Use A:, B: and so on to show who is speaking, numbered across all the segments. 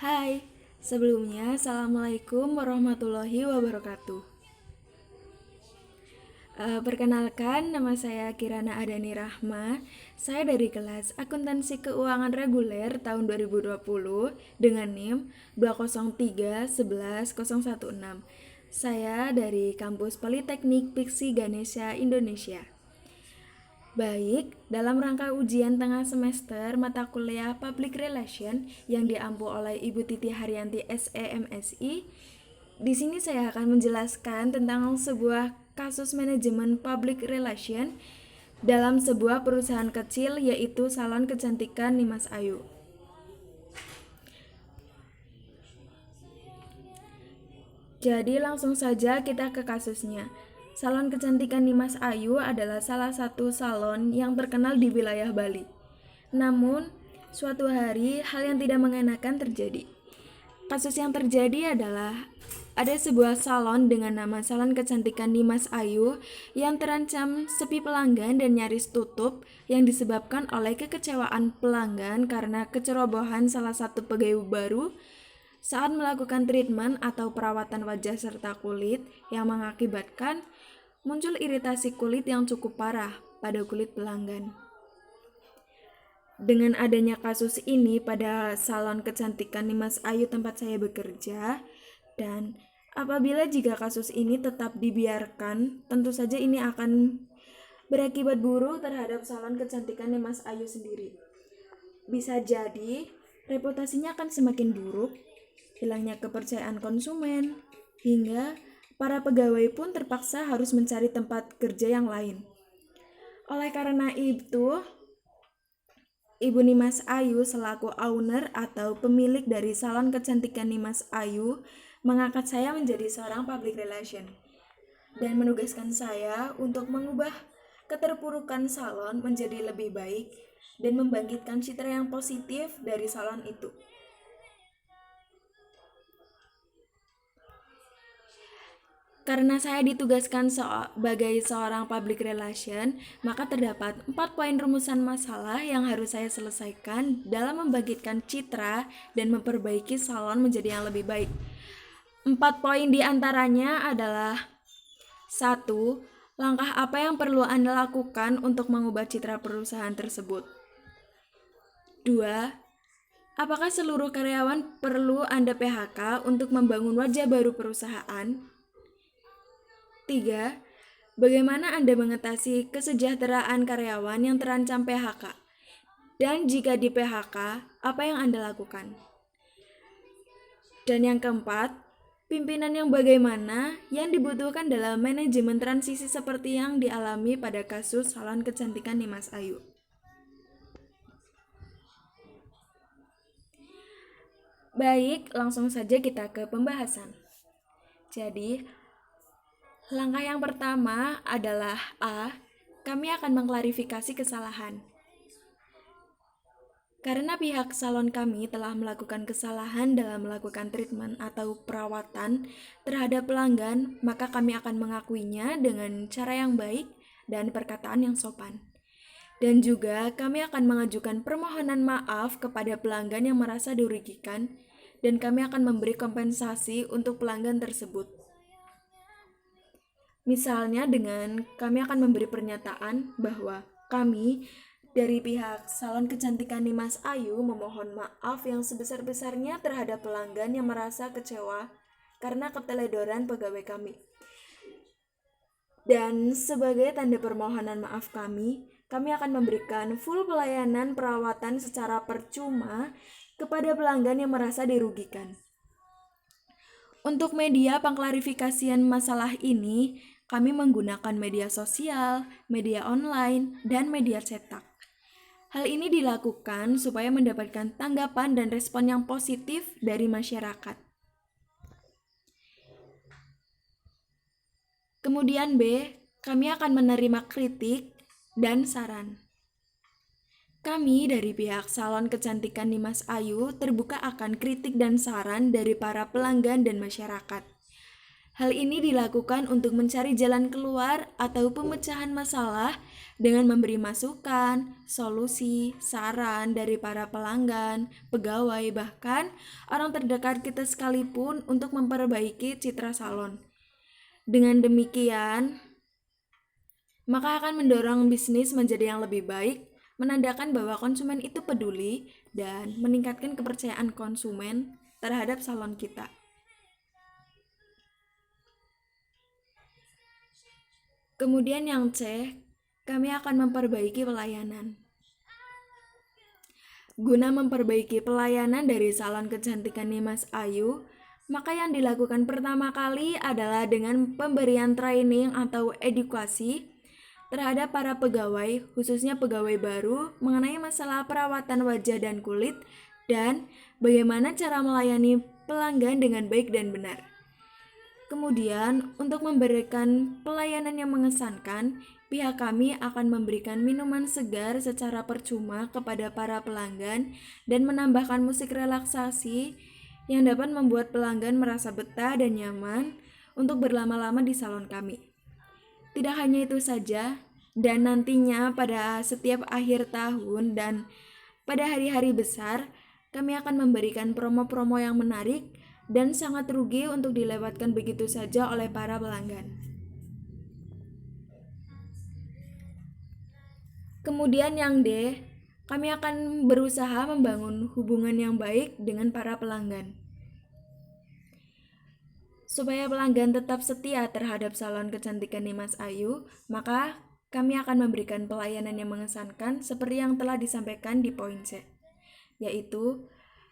A: Hai, sebelumnya Assalamualaikum warahmatullahi wabarakatuh. Perkenalkan, nama saya Kirana Adani Rahma. Saya dari kelas Akuntansi Keuangan Reguler tahun 2020 dengan NIM 203111016. Saya dari kampus Politeknik Piksi Ganesha, Indonesia. Baik, dalam rangka ujian tengah semester mata kuliah Public Relation yang diampu oleh Ibu Titi Haryanti SEMSI, di sini saya akan menjelaskan tentang sebuah kasus manajemen public relation dalam sebuah perusahaan kecil, yaitu salon kecantikan Nimas Ayu. Jadi langsung saja kita ke kasusnya. Salon kecantikan Nimas Ayu adalah salah satu salon yang terkenal di wilayah Bali. Namun, suatu hari hal yang tidak mengenakan terjadi. Kasus yang terjadi adalah ada sebuah salon dengan nama Salon Kecantikan Nimas Ayu yang terancam sepi pelanggan dan nyaris tutup yang disebabkan oleh kekecewaan pelanggan karena kecerobohan salah satu pegawai baru saat melakukan treatment atau perawatan wajah serta kulit yang mengakibatkan muncul iritasi kulit yang cukup parah pada kulit pelanggan. Dengan adanya kasus ini pada salon kecantikan Nimas Ayu tempat saya bekerja, dan apabila jika kasus ini tetap dibiarkan, tentu saja ini akan berakibat buruk terhadap salon kecantikan Nimas Ayu sendiri. Bisa jadi reputasinya akan semakin buruk, hilangnya kepercayaan konsumen, hingga para pegawai pun terpaksa harus mencari tempat kerja yang lain. Oleh karena itu, Ibu Nimas Ayu selaku owner atau pemilik dari salon kecantikan Nimas Ayu mengangkat saya menjadi seorang public relation dan menugaskan saya untuk mengubah keterpurukan salon menjadi lebih baik dan membangkitkan citra yang positif dari salon itu. Karena saya ditugaskan sebagai seorang public relation, maka terdapat 4 poin rumusan masalah yang harus saya selesaikan dalam membangkitkan citra dan memperbaiki salon menjadi yang lebih baik. 4 poin diantaranya adalah: 1. Langkah apa yang perlu Anda lakukan untuk mengubah citra perusahaan tersebut? 2. Apakah seluruh karyawan perlu Anda PHK untuk membangun wajah baru perusahaan? 3. Bagaimana Anda mengatasi kesejahteraan karyawan yang terancam PHK? Dan jika di PHK, apa yang Anda lakukan? Dan yang keempat, pimpinan yang bagaimana yang dibutuhkan dalam manajemen transisi seperti yang dialami pada kasus salon kecantikan Nimas Ayu. Baik, langsung saja kita ke pembahasan. Jadi, langkah yang pertama adalah A. Kami akan mengklarifikasi kesalahan. Karena pihak salon kami telah melakukan kesalahan dalam melakukan treatment atau perawatan terhadap pelanggan, maka kami akan mengakuinya dengan cara yang baik dan perkataan yang sopan. Dan juga kami akan mengajukan permohonan maaf kepada pelanggan yang merasa dirugikan, dan kami akan memberi kompensasi untuk pelanggan tersebut. Misalnya dengan kami akan memberi pernyataan bahwa kami dari pihak salon kecantikan Nimas Ayu memohon maaf yang sebesar-besarnya terhadap pelanggan yang merasa kecewa karena keteledoran pegawai kami. Dan sebagai tanda permohonan maaf kami akan memberikan full pelayanan perawatan secara percuma kepada pelanggan yang merasa dirugikan. Untuk media pengklarifikasian masalah ini, kami menggunakan media sosial, media online, dan media cetak. Hal ini dilakukan supaya mendapatkan tanggapan dan respon yang positif dari masyarakat. Kemudian B, kami akan menerima kritik dan saran. Kami dari pihak salon kecantikan Nimas Ayu terbuka akan kritik dan saran dari para pelanggan dan masyarakat. Hal ini dilakukan untuk mencari jalan keluar atau pemecahan masalah dengan memberi masukan, solusi, saran dari para pelanggan, pegawai, bahkan orang terdekat kita sekalipun untuk memperbaiki citra salon. Dengan demikian, maka akan mendorong bisnis menjadi yang lebih baik, menandakan bahwa konsumen itu peduli dan meningkatkan kepercayaan konsumen terhadap salon kita. Kemudian yang C, kami akan memperbaiki pelayanan. Guna memperbaiki pelayanan dari salon kecantikan Nimas Ayu, maka yang dilakukan pertama kali adalah dengan pemberian training atau edukasi terhadap para pegawai, khususnya pegawai baru, mengenai masalah perawatan wajah dan kulit, dan bagaimana cara melayani pelanggan dengan baik dan benar. Kemudian, untuk memberikan pelayanan yang mengesankan, pihak kami akan memberikan minuman segar secara percuma kepada para pelanggan dan menambahkan musik relaksasi yang dapat membuat pelanggan merasa betah dan nyaman untuk berlama-lama di salon kami. Tidak hanya itu saja, dan nantinya pada setiap akhir tahun dan pada hari-hari besar, kami akan memberikan promo-promo yang menarik dan sangat rugi untuk dilewatkan begitu saja oleh para pelanggan. Kemudian yang D, kami akan berusaha membangun hubungan yang baik dengan para pelanggan. Supaya pelanggan tetap setia terhadap salon kecantikan Nimas Ayu, maka kami akan memberikan pelayanan yang mengesankan seperti yang telah disampaikan di poin C, yaitu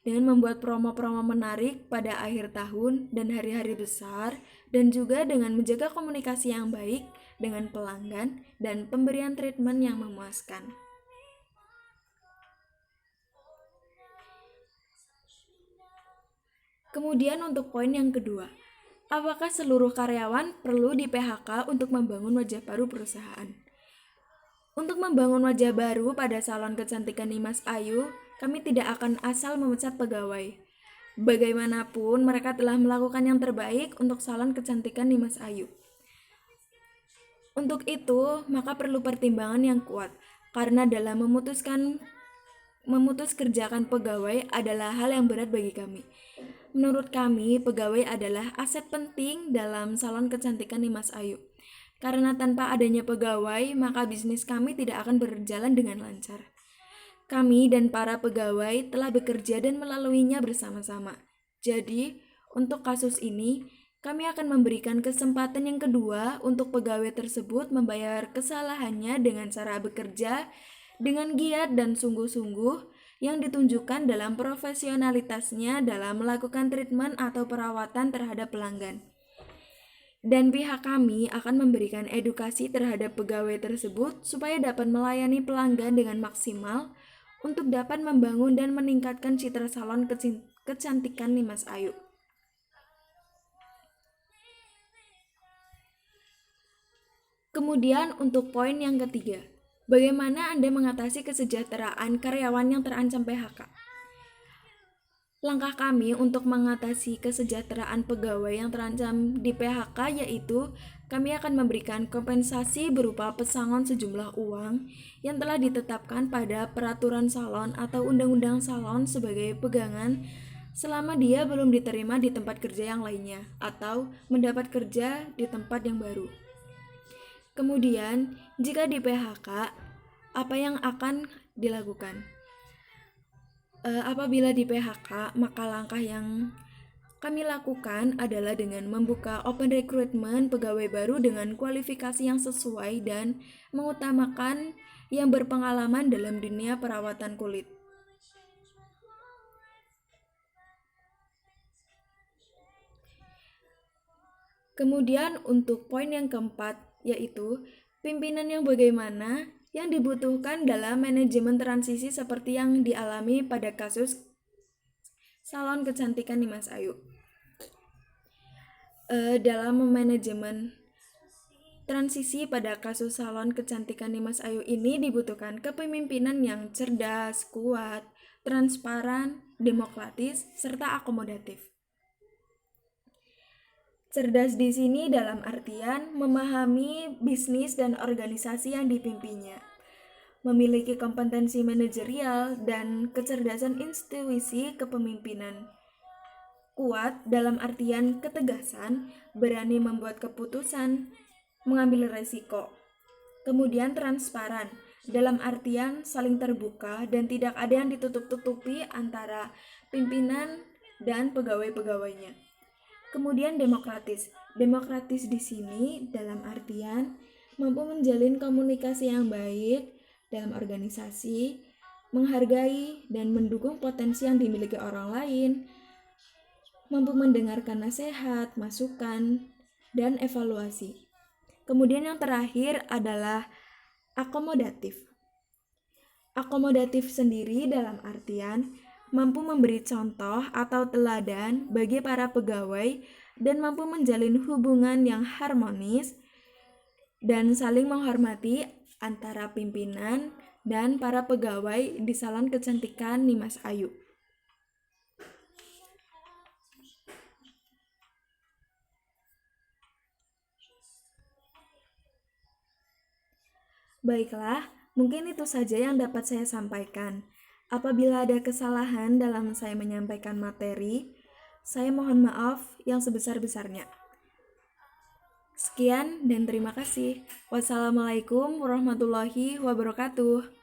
A: dengan membuat promo-promo menarik pada akhir tahun dan hari-hari besar, dan juga dengan menjaga komunikasi yang baik dengan pelanggan dan pemberian treatment yang memuaskan. Kemudian untuk poin yang kedua, apakah seluruh karyawan perlu di PHK untuk membangun wajah baru perusahaan? Untuk membangun wajah baru pada salon kecantikan Nimas Ayu, kami tidak akan asal memecat pegawai. Bagaimanapun, mereka telah melakukan yang terbaik untuk salon kecantikan Nimas Ayu. Untuk itu, maka perlu pertimbangan yang kuat, karena dalam memutus kerjakan pegawai adalah hal yang berat bagi kami. Menurut kami, pegawai adalah aset penting dalam salon kecantikan Nimas Ayu. Karena tanpa adanya pegawai, maka bisnis kami tidak akan berjalan dengan lancar. Kami dan para pegawai telah bekerja dan melaluinya bersama-sama. Jadi, untuk kasus ini, kami akan memberikan kesempatan yang kedua untuk pegawai tersebut membayar kesalahannya dengan cara bekerja dengan giat dan sungguh-sungguh yang ditunjukkan dalam profesionalitasnya dalam melakukan treatment atau perawatan terhadap pelanggan. Dan pihak kami akan memberikan edukasi terhadap pegawai tersebut supaya dapat melayani pelanggan dengan maksimal untuk dapat membangun dan meningkatkan citra salon kecantikan Nimas Ayu. Kemudian untuk poin yang ketiga, bagaimana Anda mengatasi kesejahteraan karyawan yang terancam PHK? Langkah kami untuk mengatasi kesejahteraan pegawai yang terancam di PHK yaitu kami akan memberikan kompensasi berupa pesangon sejumlah uang yang telah ditetapkan pada peraturan salon atau undang-undang salon sebagai pegangan selama dia belum diterima di tempat kerja yang lainnya atau mendapat kerja di tempat yang baru. Kemudian, jika di PHK, apa yang akan dilakukan? Apabila di PHK, maka langkah yang kami lakukan adalah dengan membuka open recruitment pegawai baru dengan kualifikasi yang sesuai dan mengutamakan yang berpengalaman dalam dunia perawatan kulit. Kemudian untuk poin yang keempat, yaitu pimpinan yang bagaimana yang dibutuhkan dalam manajemen transisi seperti yang dialami pada kasus salon kecantikan Nimas Ayu. Dalam manajemen transisi pada kasus salon kecantikan Nimas Ayu ini dibutuhkan kepemimpinan yang cerdas, kuat, transparan, demokratis, serta akomodatif. Cerdas di sini dalam artian memahami bisnis dan organisasi yang dipimpinnya, memiliki kompetensi manajerial dan kecerdasan intuisi kepemimpinan. Kuat dalam artian ketegasan, berani membuat keputusan, mengambil resiko. Kemudian transparan, dalam artian saling terbuka dan tidak ada yang ditutup-tutupi antara pimpinan dan pegawai-pegawainya. Kemudian demokratis. Demokratis di sini dalam artian mampu menjalin komunikasi yang baik dalam organisasi, menghargai dan mendukung potensi yang dimiliki orang lain, mampu mendengarkan nasihat, masukan, dan evaluasi. Kemudian yang terakhir adalah akomodatif. Akomodatif sendiri dalam artian mampu memberi contoh atau teladan bagi para pegawai dan mampu menjalin hubungan yang harmonis dan saling menghormati antara pimpinan dan para pegawai di Salon Kecantikan Nimas Ayu. Baiklah, mungkin itu saja yang dapat saya sampaikan. Apabila ada kesalahan dalam saya menyampaikan materi, saya mohon maaf yang sebesar-besarnya. Sekian dan terima kasih. Wassalamualaikum warahmatullahi wabarakatuh.